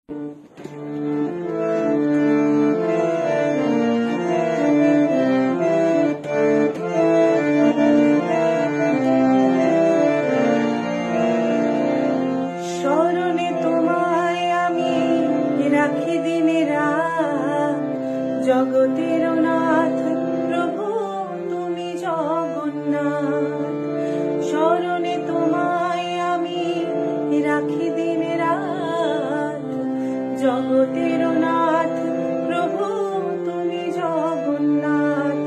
স্মরণে তোমায় আমি রাখি দিনে রাত, জগতের নাথ প্রভু তুমি জগন্নাথ। স্মরণে তোমায় আমি রাখি দিনে রাত, জগতের নাথ প্রভু তুমি জগন্নাথ।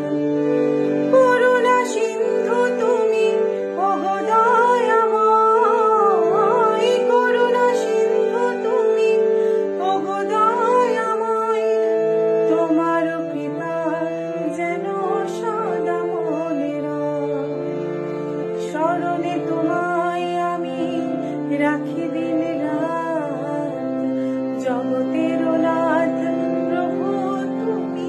করুণা সিন্ধু তুমি ওগো দয়াময়, করুণা সিন্ধু তুমি ওগো দয়াময়। তোমার কৃপা যেন সদা মনে রয়। স্মরণে তোমায় আমি রাখি দিন রাত, জগতের নাথ প্রভু তুমি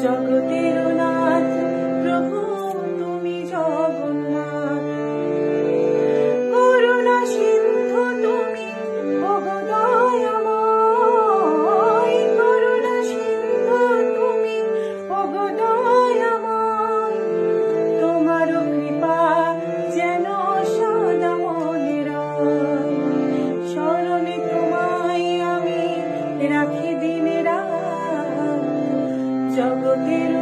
জগতের নাথ প্রভু তুমি জগন্নাথ। করুণা সিন্ধু তুমি ওগো দয়াময়, করুণা সিন্ধু তুমি ওগো দয়াময়। তোমার কৃপা যেন সদা মনে রয়। স্মরণে তোমায় আমি রাখি দিনে রাত, জগতের